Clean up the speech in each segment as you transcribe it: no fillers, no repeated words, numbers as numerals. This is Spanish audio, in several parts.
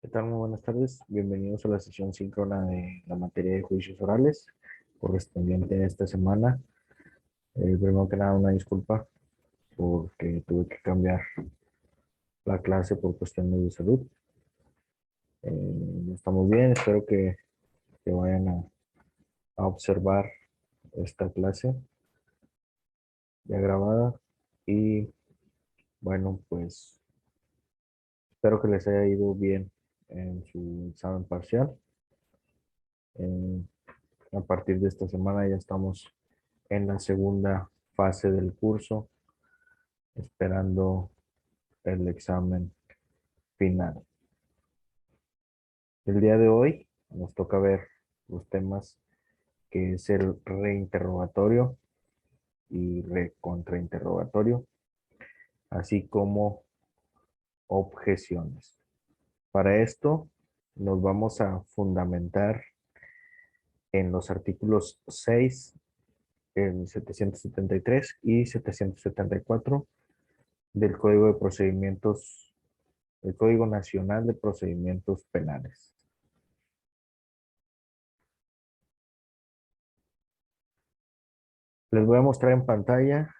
¿Qué tal? Muy buenas tardes. Bienvenidos a la sesión síncrona de la materia de juicios orales correspondiente a esta semana. Primero que nada, una disculpa porque tuve que cambiar la clase por cuestiones de salud. Estamos bien, espero que vayan a observar esta clase ya grabada y bueno, pues espero que les haya ido bien en su examen parcial. Eh, a partir de esta semana ya estamos en la segunda fase del curso, esperando el examen final. El día de hoy nos toca ver los temas que es el reinterrogatorio y recontrainterrogatorio, así como objeciones. Para esto nos vamos a fundamentar en los artículos 6, el 773 y 774 del Código de Procedimientos, el Código Nacional de Procedimientos Penales. Les voy a mostrar en pantalla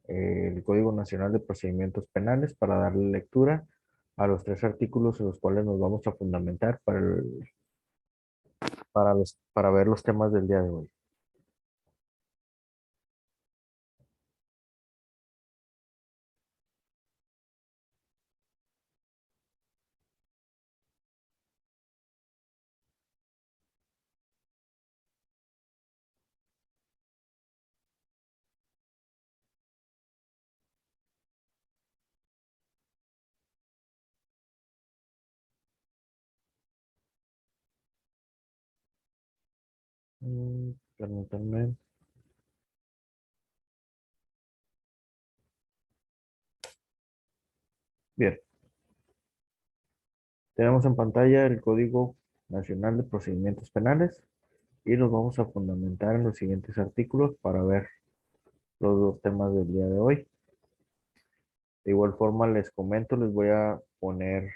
el Código Nacional de Procedimientos Penales para darle lectura a los tres artículos en los cuales nos vamos a fundamentar para ver los temas del día de hoy. Permítanme. Bien, tenemos en pantalla el Código Nacional de Procedimientos Penales y nos vamos a fundamentar en los siguientes artículos para ver los dos temas del día de hoy. De igual forma les comento, les voy a poner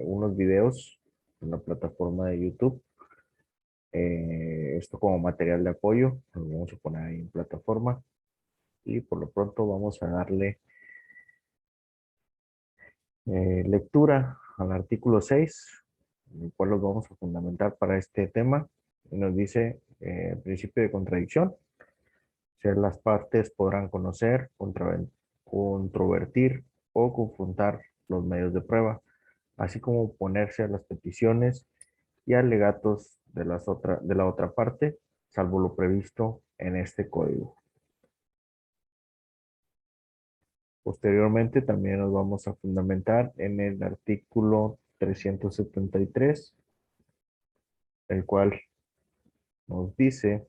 unos videos en la plataforma de YouTube. Esto como material de apoyo, lo vamos a poner ahí en plataforma y por lo pronto vamos a darle lectura al artículo 6, el cual los vamos a fundamentar para este tema. Y nos dice principio de contradicción. Si las partes podrán conocer, controvertir o confrontar los medios de prueba, así como oponerse a las peticiones y alegatos de la otra parte, salvo lo previsto en este código. Posteriormente también nos vamos a fundamentar en el artículo 373, el cual nos dice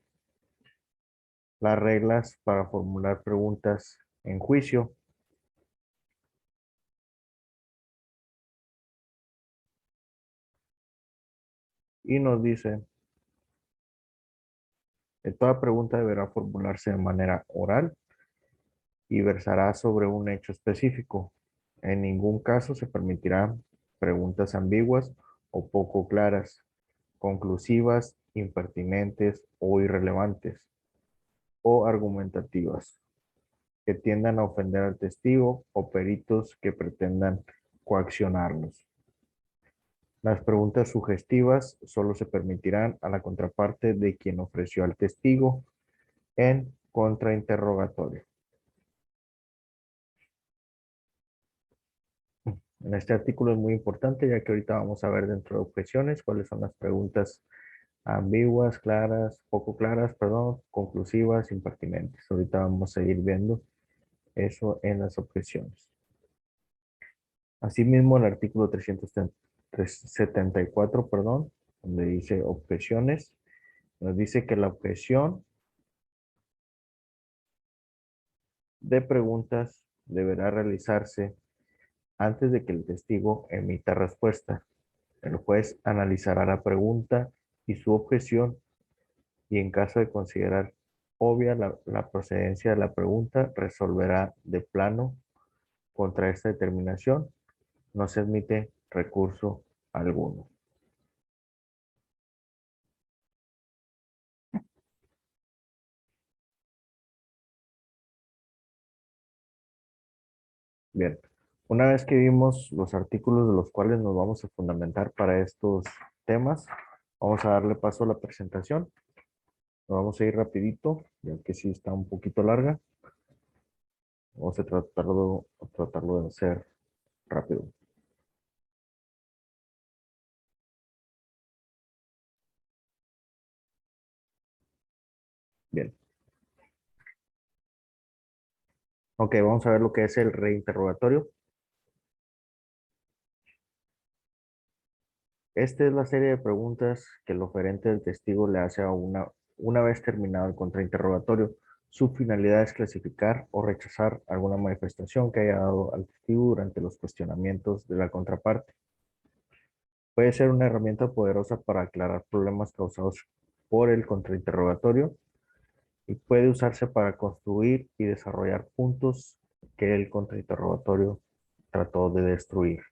las reglas para formular preguntas en juicio y nos dice que toda pregunta deberá formularse de manera oral y versará sobre un hecho específico. En ningún caso se permitirán preguntas ambiguas o poco claras, conclusivas, impertinentes o irrelevantes, o argumentativas, que tiendan a ofender al testigo o peritos que pretendan coaccionarlos. Las preguntas sugestivas solo se permitirán a la contraparte de quien ofreció al testigo en contrainterrogatorio. En este artículo es muy importante ya que ahorita vamos a ver dentro de objeciones cuáles son las preguntas ambiguas, claras, poco claras, perdón, conclusivas, impertinentes. Ahorita vamos a ir viendo eso en las objeciones. Asimismo, el artículo 374, perdón, donde dice objeciones, nos dice que la objeción de preguntas deberá realizarse antes de que el testigo emita respuesta. El juez analizará la pregunta y su objeción y en caso de considerar obvia la procedencia de la pregunta, resolverá de plano contra esta determinación. No se admite recurso alguno. Bien, una vez que vimos los artículos de los cuales nos vamos a fundamentar para estos temas, vamos a darle paso a la presentación. Nos vamos a ir rapidito, ya que sí está un poquito larga. Vamos a tratarlo de hacer rápido. Bien. Ok, vamos a ver lo que es el reinterrogatorio. Esta es la serie de preguntas que el oferente del testigo le hace a una vez terminado el contrainterrogatorio. Su finalidad es clasificar o rechazar alguna manifestación que haya dado al testigo durante los cuestionamientos de la contraparte. Puede ser una herramienta poderosa para aclarar problemas causados por el contrainterrogatorio y puede usarse para construir y desarrollar puntos que el contrainterrogatorio trató de destruir.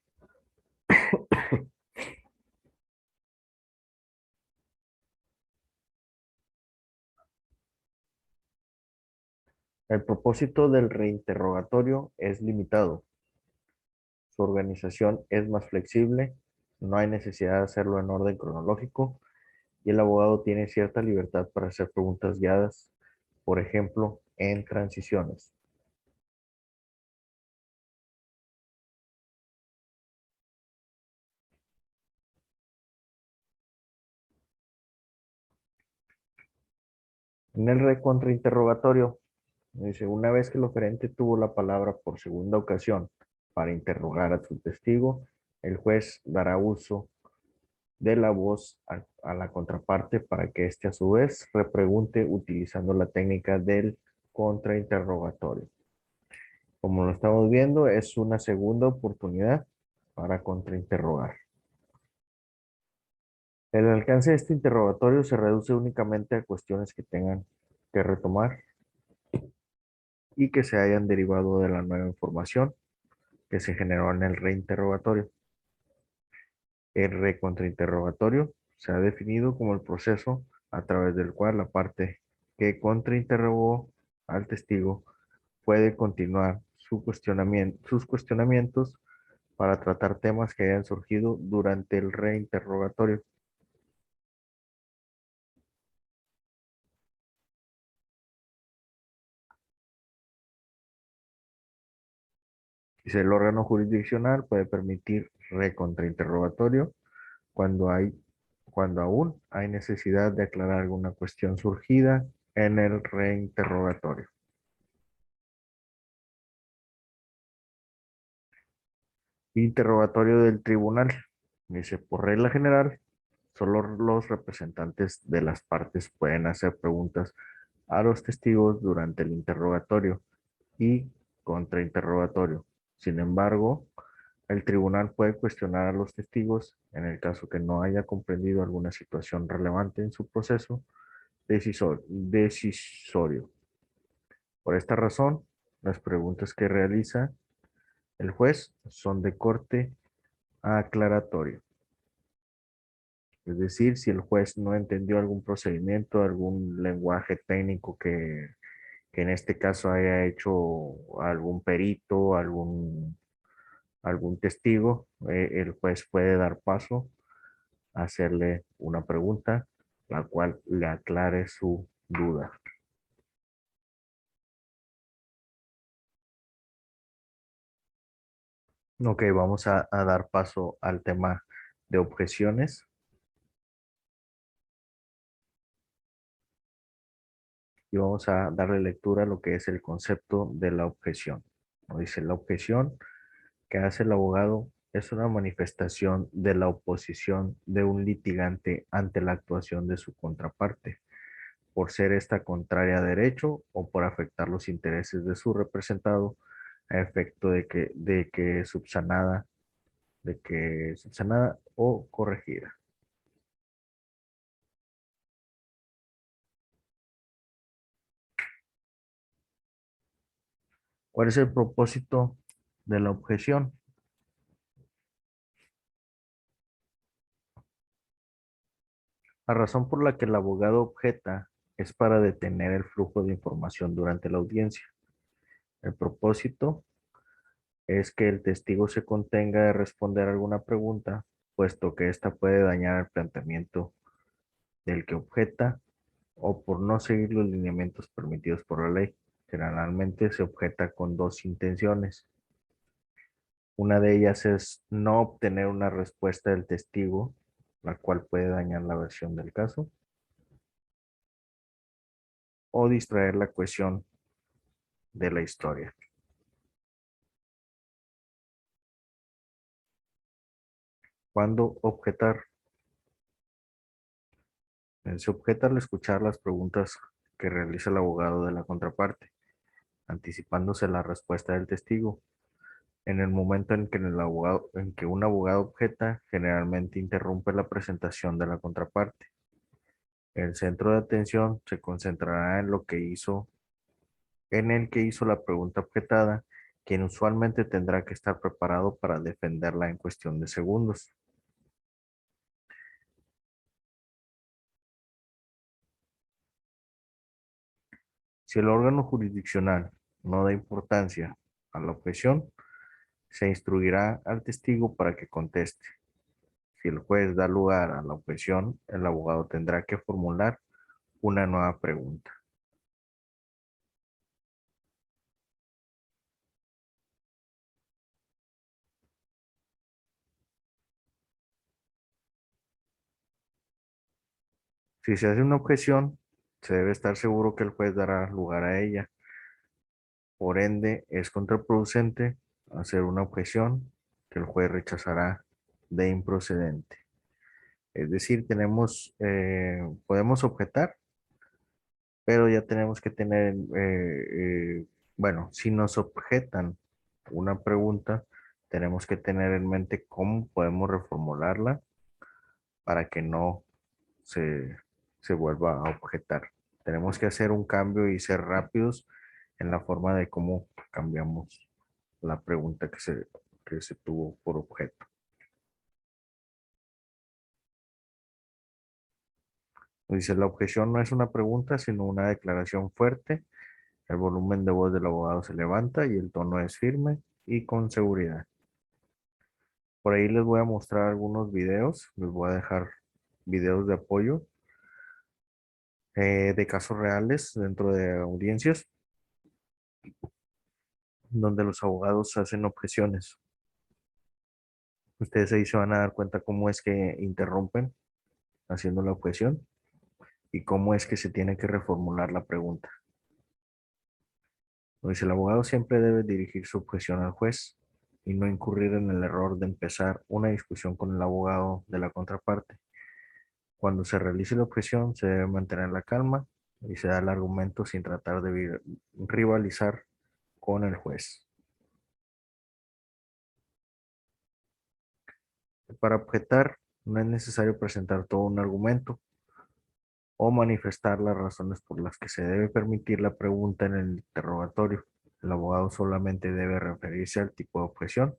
El propósito del reinterrogatorio es limitado. Su organización es más flexible, no hay necesidad de hacerlo en orden cronológico y el abogado tiene cierta libertad para hacer preguntas guiadas, por ejemplo, en transiciones. En el contrainterrogatorio, dice, una vez que el oferente tuvo la palabra por segunda ocasión para interrogar a su testigo, el juez dará uso de la voz a la contraparte para que éste a su vez repregunte utilizando la técnica del contrainterrogatorio. Como lo estamos viendo, es una segunda oportunidad para contrainterrogar. El alcance de este interrogatorio se reduce únicamente a cuestiones que tengan que retomar y que se hayan derivado de la nueva información que se generó en el reinterrogatorio. El recontrainterrogatorio se ha definido como el proceso a través del cual la parte que contrainterrogó al testigo puede continuar sus cuestionamientos para tratar temas que hayan surgido durante el reinterrogatorio. Dice, el órgano jurisdiccional puede permitir recontrainterrogatorio cuando cuando aún hay necesidad de aclarar alguna cuestión surgida en el reinterrogatorio. Interrogatorio del tribunal. Dice, por regla general, solo los representantes de las partes pueden hacer preguntas a los testigos durante el interrogatorio y contrainterrogatorio. Sin embargo, el tribunal puede cuestionar a los testigos en el caso que no haya comprendido alguna situación relevante en su proceso decisorio. Por esta razón, las preguntas que realiza el juez son de corte aclaratorio. Es decir, si el juez no entendió algún procedimiento, algún lenguaje técnico que en este caso haya hecho algún perito, algún testigo, el juez puede dar paso a hacerle una pregunta, la cual le aclare su duda. Ok, vamos a dar paso al tema de objeciones y vamos a darle lectura a lo que es el concepto de la objeción. Nos dice, la objeción que hace el abogado es una manifestación de la oposición de un litigante ante la actuación de su contraparte, por ser esta contraria a derecho o por afectar los intereses de su representado a efecto de que subsanada o corregida. ¿Cuál es el propósito de la objeción? La razón por la que el abogado objeta es para detener el flujo de información durante la audiencia. El propósito es que el testigo se contenga de responder alguna pregunta, puesto que ésta puede dañar el planteamiento del que objeta o por no seguir los lineamientos permitidos por la ley. Generalmente se objeta con dos intenciones. Una de ellas es no obtener una respuesta del testigo, la cual puede dañar la versión del caso, o distraer la cohesión de la historia. ¿Cuándo objetar? Se objeta al escuchar las preguntas que realiza el abogado de la contraparte, anticipándose la respuesta del testigo. En el momento en que un abogado objeta, generalmente interrumpe la presentación de la contraparte. El centro de atención se concentrará en el que hizo la pregunta objetada, quien usualmente tendrá que estar preparado para defenderla en cuestión de segundos. Si el órgano jurisdiccional no da importancia a la objeción, se instruirá al testigo para que conteste. Si el juez da lugar a la objeción, el abogado tendrá que formular una nueva pregunta. Si se hace una objeción, se debe estar seguro que el juez dará lugar a ella. Por ende, es contraproducente hacer una objeción que el juez rechazará de improcedente. Es decir, podemos objetar, pero ya tenemos que tener, bueno, si nos objetan una pregunta, tenemos que tener en mente cómo podemos reformularla para que no se, se vuelva a objetar. Tenemos que hacer un cambio y ser rápidos en la forma de cómo cambiamos la pregunta que se tuvo por objeto. Dice, la objeción no es una pregunta, sino una declaración fuerte. El volumen de voz del abogado se levanta y el tono es firme y con seguridad. Por ahí les voy a mostrar algunos videos. Les voy a dejar videos de apoyo de casos reales dentro de audiencias donde los abogados hacen objeciones. Ustedes ahí se van a dar cuenta cómo es que interrumpen haciendo la objeción y cómo es que se tiene que reformular la pregunta. Pues el abogado siempre debe dirigir su objeción al juez y no incurrir en el error de empezar una discusión con el abogado de la contraparte. Cuando se realice la objeción, se debe mantener la calma y se da el argumento sin tratar de rivalizar con el juez. Para objetar, no es necesario presentar todo un argumento o manifestar las razones por las que se debe permitir la pregunta en el interrogatorio. El abogado solamente debe referirse al tipo de objeción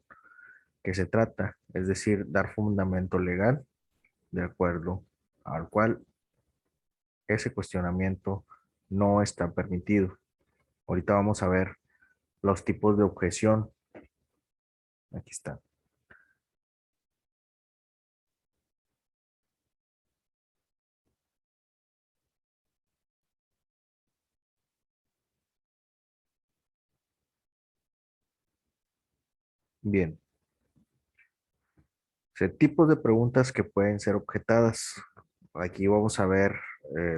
que se trata, es decir, dar fundamento legal de acuerdo al cual ese cuestionamiento no está permitido. Ahorita vamos a ver los tipos de objeción. Aquí está. Bien. Tipos de preguntas que pueden ser objetadas. Aquí vamos a ver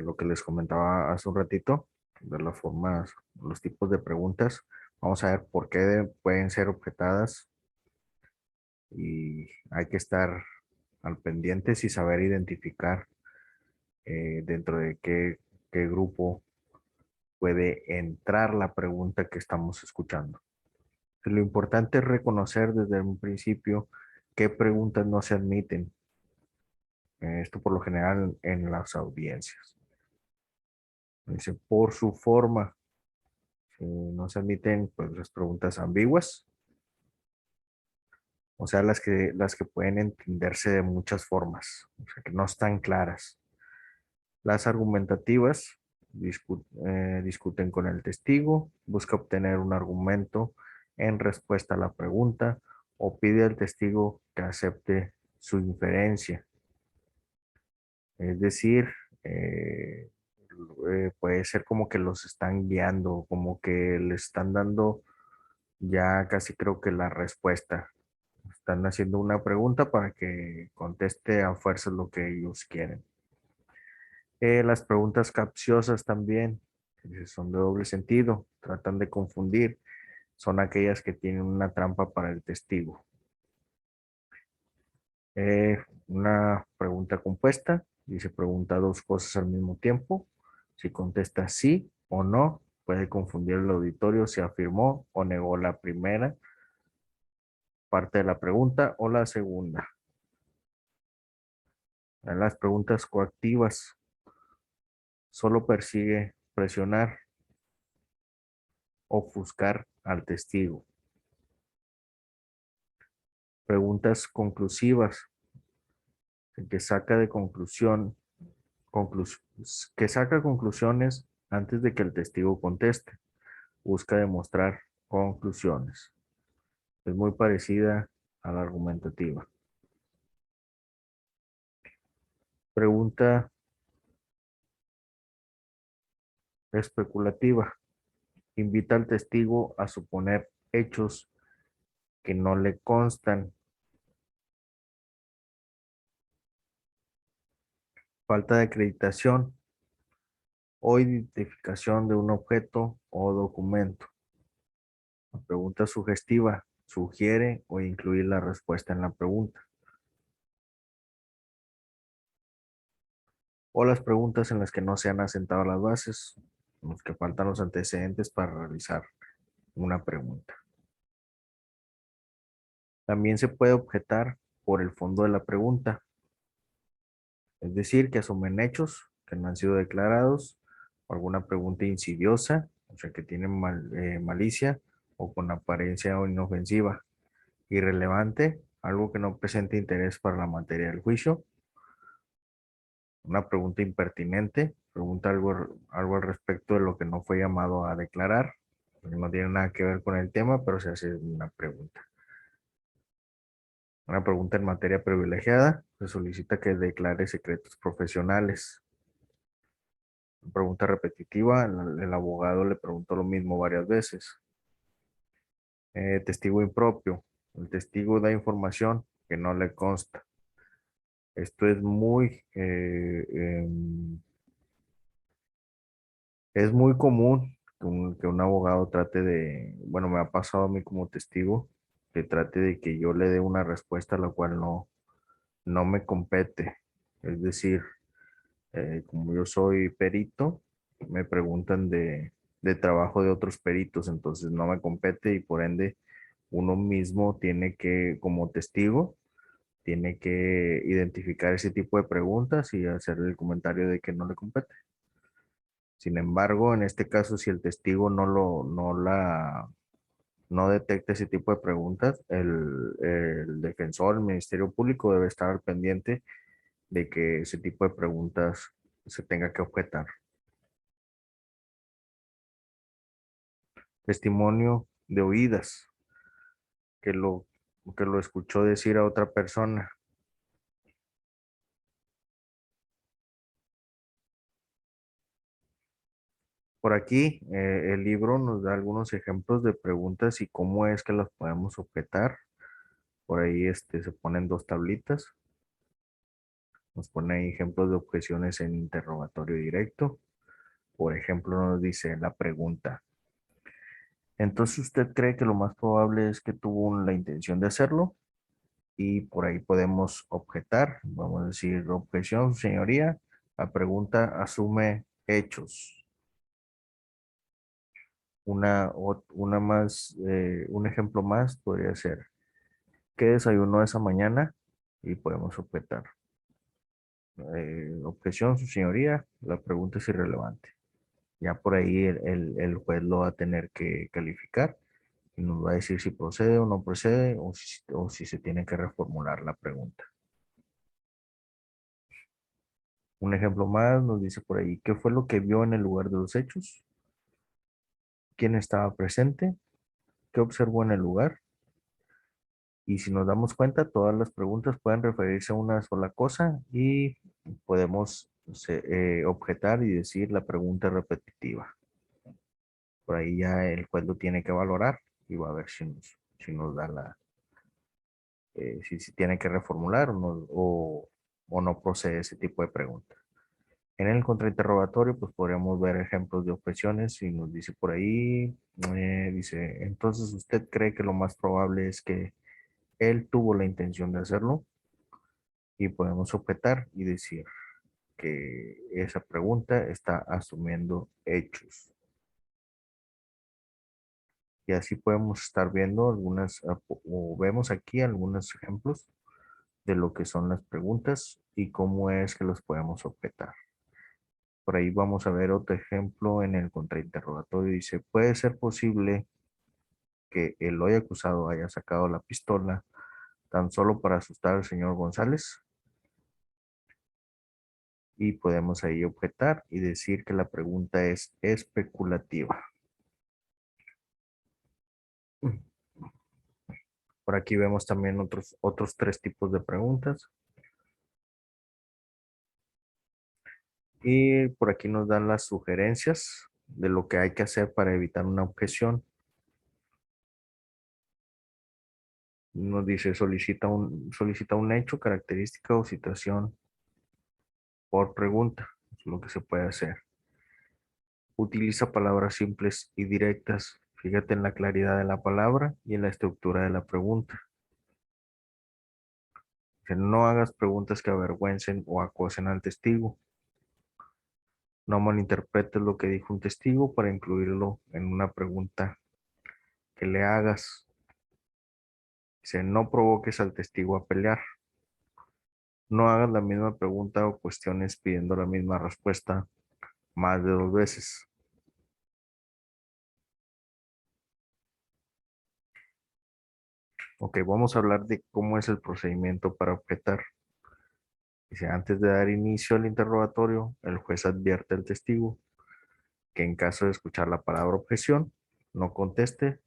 lo que les comentaba hace un ratito, de las formas, los tipos de preguntas. Vamos a ver por qué pueden ser objetadas y hay que estar al pendiente y saber identificar dentro de qué grupo puede entrar la pregunta que estamos escuchando. Lo importante es reconocer desde un principio qué preguntas no se admiten. Esto por lo general en las audiencias. Dice, por su forma, no se admiten pues, las preguntas ambiguas, o sea, las que pueden entenderse de muchas formas, o sea, que no están claras. Las argumentativas discuten con el testigo, busca obtener un argumento en respuesta a la pregunta o pide al testigo que acepte su inferencia. Es decir, eh, puede ser como que los están guiando, como que le están dando ya casi creo que la respuesta. Están haciendo una pregunta para que conteste a fuerza lo que ellos quieren. Las preguntas capciosas también son de doble sentido, tratan de confundir, son aquellas que tienen una trampa para el testigo. Una pregunta compuesta, dice pregunta dos cosas al mismo tiempo. Si contesta sí o no, puede confundir el auditorio si afirmó o negó la primera parte de la pregunta o la segunda. En las preguntas coactivas solo persigue presionar, ofuscar al testigo. Preguntas conclusivas, que saca de conclusión, que saca conclusiones antes de que el testigo conteste. Busca demostrar conclusiones. Es muy parecida a la argumentativa. Pregunta especulativa. Invita al testigo a suponer hechos que no le constan. Falta de acreditación o identificación de un objeto o documento. La pregunta sugestiva sugiere o incluir la respuesta en la pregunta. O las preguntas en las que no se han asentado las bases, en las que faltan los antecedentes para realizar una pregunta. También se puede objetar por el fondo de la pregunta, es decir, que asumen hechos que no han sido declarados, o alguna pregunta insidiosa, o sea, que tiene malicia o con apariencia o inofensiva, irrelevante, algo que no presente interés para la materia del juicio, una pregunta impertinente, pregunta algo al respecto de lo que no fue llamado a declarar, que no tiene nada que ver con el tema, pero se hace una pregunta. Una pregunta en materia privilegiada, se solicita que declare secretos profesionales. Una pregunta repetitiva, el abogado le preguntó lo mismo varias veces. Testigo impropio, el testigo da información que no le consta. Esto es muy común que un abogado trate de, bueno, me ha pasado a mí como testigo, que trate de que yo le dé una respuesta a la cual no me compete. Es decir, como yo soy perito, me preguntan de trabajo de otros peritos, entonces no me compete y por ende uno mismo tiene que, como testigo, tiene que identificar ese tipo de preguntas y hacer el comentario de que no le compete. Sin embargo, en este caso, si el testigo no detecta ese tipo de preguntas, el defensor, el Ministerio Público debe estar al pendiente de que ese tipo de preguntas se tenga que objetar. Testimonio de oídas, que lo, que lo escuchó decir a otra persona. Por aquí, el libro nos da algunos ejemplos de preguntas y cómo es que las podemos objetar. Por ahí se ponen dos tablitas. Nos pone ahí ejemplos de objeciones en interrogatorio directo. Por ejemplo, nos dice la pregunta. Entonces, ¿usted cree que lo más probable es que tuvo la intención de hacerlo? Y por ahí podemos objetar. Vamos a decir, objeción, señoría. La pregunta asume hechos. Un ejemplo más podría ser, ¿qué desayunó esa mañana? Y podemos objetar. Objeción, su señoría, la pregunta es irrelevante. Ya por ahí el juez lo va a tener que calificar y nos va a decir si procede o no procede o si se tiene que reformular la pregunta. Un ejemplo más nos dice por ahí, ¿qué fue lo que vio en el lugar de los hechos? ¿Quién estaba presente? ¿Qué observó en el lugar? Y si nos damos cuenta, todas las preguntas pueden referirse a una sola cosa y podemos objetar y decir la pregunta es repetitiva. Por ahí ya el juez lo tiene que valorar y va a ver si nos da si tiene que reformular o no procede ese tipo de preguntas. En el contrainterrogatorio, pues podríamos ver ejemplos de objeciones y nos dice por ahí, dice, entonces usted cree que lo más probable es que él tuvo la intención de hacerlo y podemos objetar y decir que esa pregunta está asumiendo hechos. Y así podemos estar viendo o vemos aquí algunos ejemplos de lo que son las preguntas y cómo es que los podemos objetar. Por ahí vamos a ver otro ejemplo en el contrainterrogatorio. Dice, ¿puede ser posible que el hoy acusado haya sacado la pistola tan solo para asustar al señor González? Y podemos ahí objetar y decir que la pregunta es especulativa. Por aquí vemos también otros tres tipos de preguntas. Y por aquí nos dan las sugerencias de lo que hay que hacer para evitar una objeción. Nos dice solicita un hecho, característica o situación por pregunta. Es lo que se puede hacer. Utiliza palabras simples y directas. Fíjate en la claridad de la palabra y en la estructura de la pregunta. Que no hagas preguntas que avergüencen o acosen al testigo. No malinterpretes lo que dijo un testigo para incluirlo en una pregunta que le hagas. Dice, no provoques al testigo a pelear. No hagas la misma pregunta o cuestiones pidiendo la misma respuesta más de 2 veces. Ok, vamos a hablar de cómo es el procedimiento para objetar. Dice, antes de dar inicio al interrogatorio, el juez advierte al testigo que en caso de escuchar la palabra objeción, no conteste,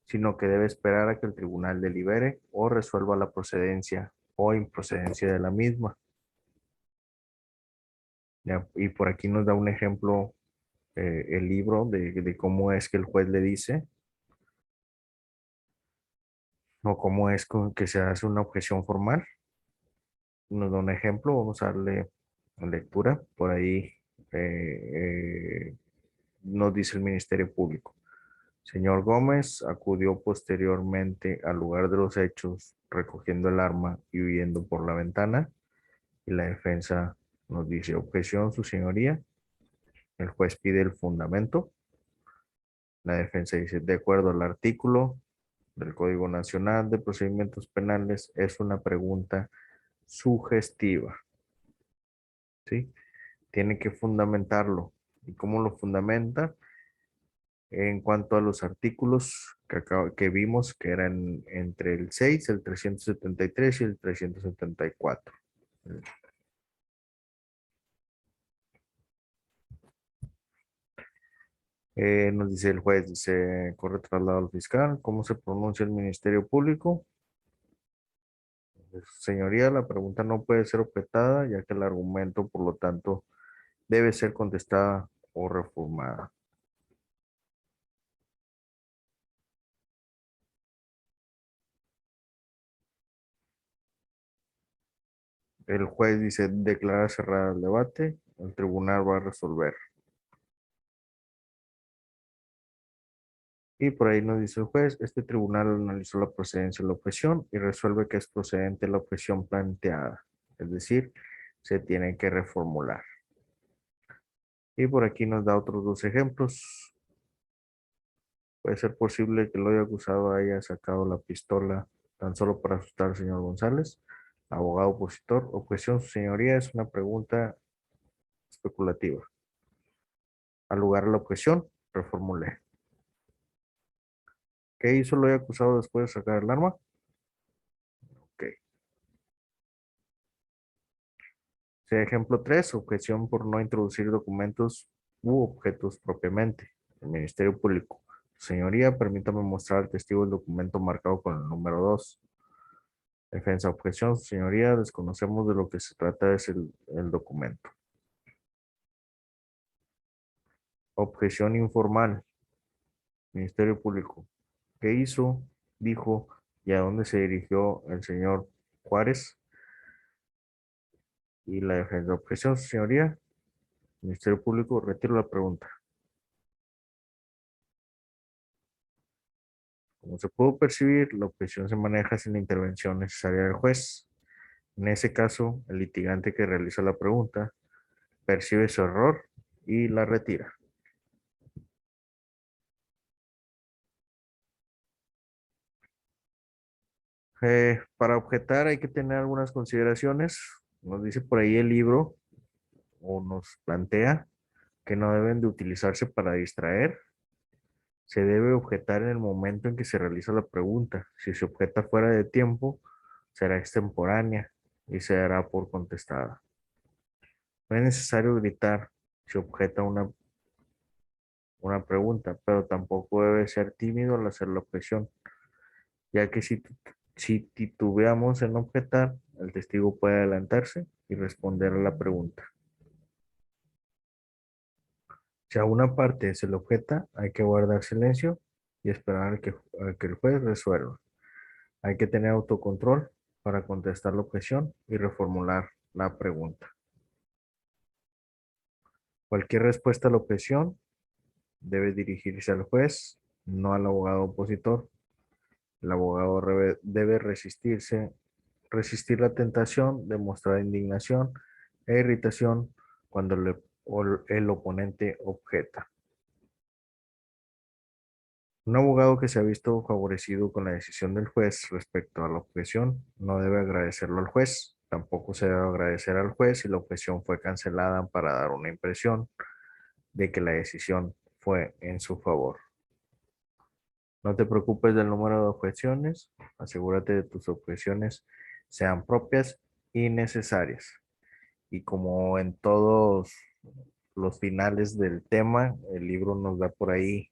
sino que debe esperar a que el tribunal delibere o resuelva la procedencia o improcedencia de la misma. Ya, y por aquí nos da un ejemplo el libro de cómo es que el juez le dice o cómo es que se hace una objeción formal. Nos da un ejemplo, vamos a darle lectura. Por ahí nos dice el Ministerio Público. Señor Gómez acudió posteriormente al lugar de los hechos, recogiendo el arma y huyendo por la ventana. Y la defensa nos dice, objeción, su señoría. El juez pide el fundamento. La defensa dice, de acuerdo al artículo del Código Nacional de Procedimientos Penales, es una pregunta sugestiva. ¿Sí? Tiene que fundamentarlo. ¿Y cómo lo fundamenta? En cuanto a los artículos que vimos, que eran entre el 6, el 373 y el 374. Nos dice el juez, dice, corre traslado al fiscal. ¿Cómo se pronuncia el Ministerio Público? Señoría, la pregunta no puede ser objetada, ya que el argumento, por lo tanto, debe ser contestada o reformada. El juez dice, declara cerrado el debate, el tribunal va a resolver. Y por ahí nos dice el juez, este tribunal analizó la procedencia de la objeción y resuelve que es procedente la objeción planteada. Es decir, se tiene que reformular. Y por aquí nos da otros dos ejemplos. Puede ser posible que el hoy acusado haya sacado la pistola tan solo para asustar al señor González. Abogado opositor, objeción, su señoría, es una pregunta especulativa. Al lugar de la objeción, reformulé. ¿Qué hizo el hoy acusado después de sacar el arma? Ok. Ejemplo 3, objeción por no introducir documentos u objetos propiamente. El Ministerio Público. Señoría, permítame mostrar al testigo el documento marcado con el número 2. Defensa, objeción, señoría, desconocemos de lo que se trata es el documento. Objeción informal. Ministerio Público. ¿Qué hizo? Dijo y a dónde se dirigió el señor Juárez. Y la defensa, objeción, señoría. Ministerio Público, retiro la pregunta. Como se pudo percibir, la objeción se maneja sin la intervención necesaria del juez. En ese caso, el litigante que realiza la pregunta percibe su error y la retira. Para objetar hay que tener algunas consideraciones. Nos dice por ahí el libro o nos plantea que no deben de utilizarse para distraer. Se debe objetar en el momento en que se realiza la pregunta. Si se objeta fuera de tiempo, será extemporánea y se dará por contestada. No es necesario gritar si objeta una pregunta, pero tampoco debe ser tímido al hacer la objeción, ya que si titubeamos en objetar, el testigo puede adelantarse y responder a la pregunta. Si a una parte se le objeta, hay que guardar silencio y esperar a que el juez resuelva. Hay que tener autocontrol para contestar la objeción y reformular la pregunta. Cualquier respuesta a la objeción debe dirigirse al juez, no al abogado opositor. El abogado debe resistir la tentación de mostrar indignación e irritación cuando el oponente objeta. Un abogado que se ha visto favorecido con la decisión del juez respecto a la objeción no debe agradecerlo al juez. Tampoco se debe agradecer al juez si la objeción fue cancelada para dar una impresión de que la decisión fue en su favor. No te preocupes del número de objeciones. Asegúrate de tus objeciones sean propias y necesarias. Y como en todos los finales del tema, el libro nos da por ahí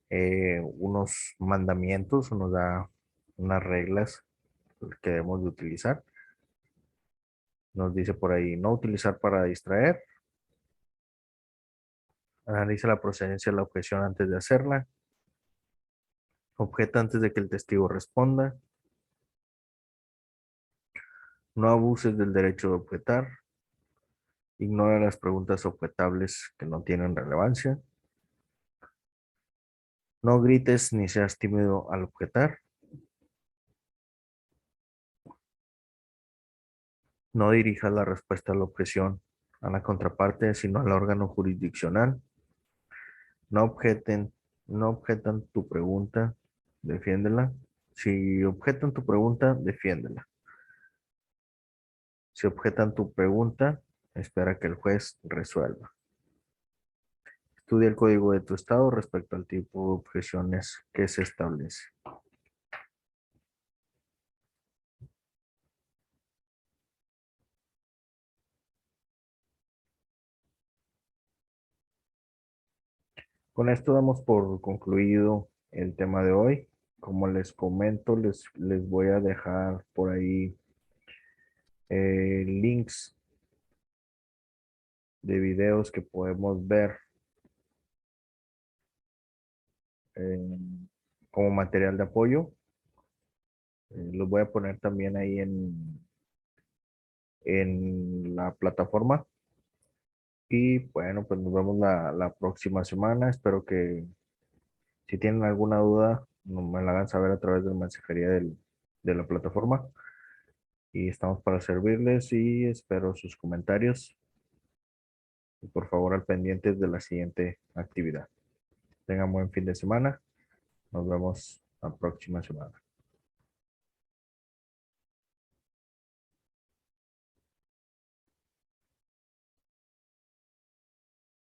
unos mandamientos, nos da unas reglas que debemos de utilizar. Nos dice por ahí no utilizar para distraer. Analiza la procedencia de la objeción antes de hacerla. Objeta antes de que el testigo responda. No abuses del derecho de objetar. Ignora las preguntas objetables que no tienen relevancia. No grites ni seas tímido al objetar. No dirijas la respuesta a la objeción a la contraparte, sino al órgano jurisdiccional. No objeten, no objetan tu pregunta, defiéndela. Si objetan tu pregunta, defiéndela. Si objetan tu pregunta, espera que el juez resuelva. Estudia el código de tu estado respecto al tipo de objeciones que se establece. Con esto damos por concluido el tema de hoy. Como les comento, les voy a dejar por ahí links de videos que podemos ver eh, como material de apoyo. Los voy a poner también ahí en la plataforma. Y bueno, pues nos vemos la próxima semana. Espero que si tienen alguna duda, me la hagan saber a través de la mensajería de la plataforma. Y estamos para servirles y espero sus comentarios. Y por favor al pendiente de la siguiente actividad. Tengan buen fin de semana. Nos vemos la próxima semana.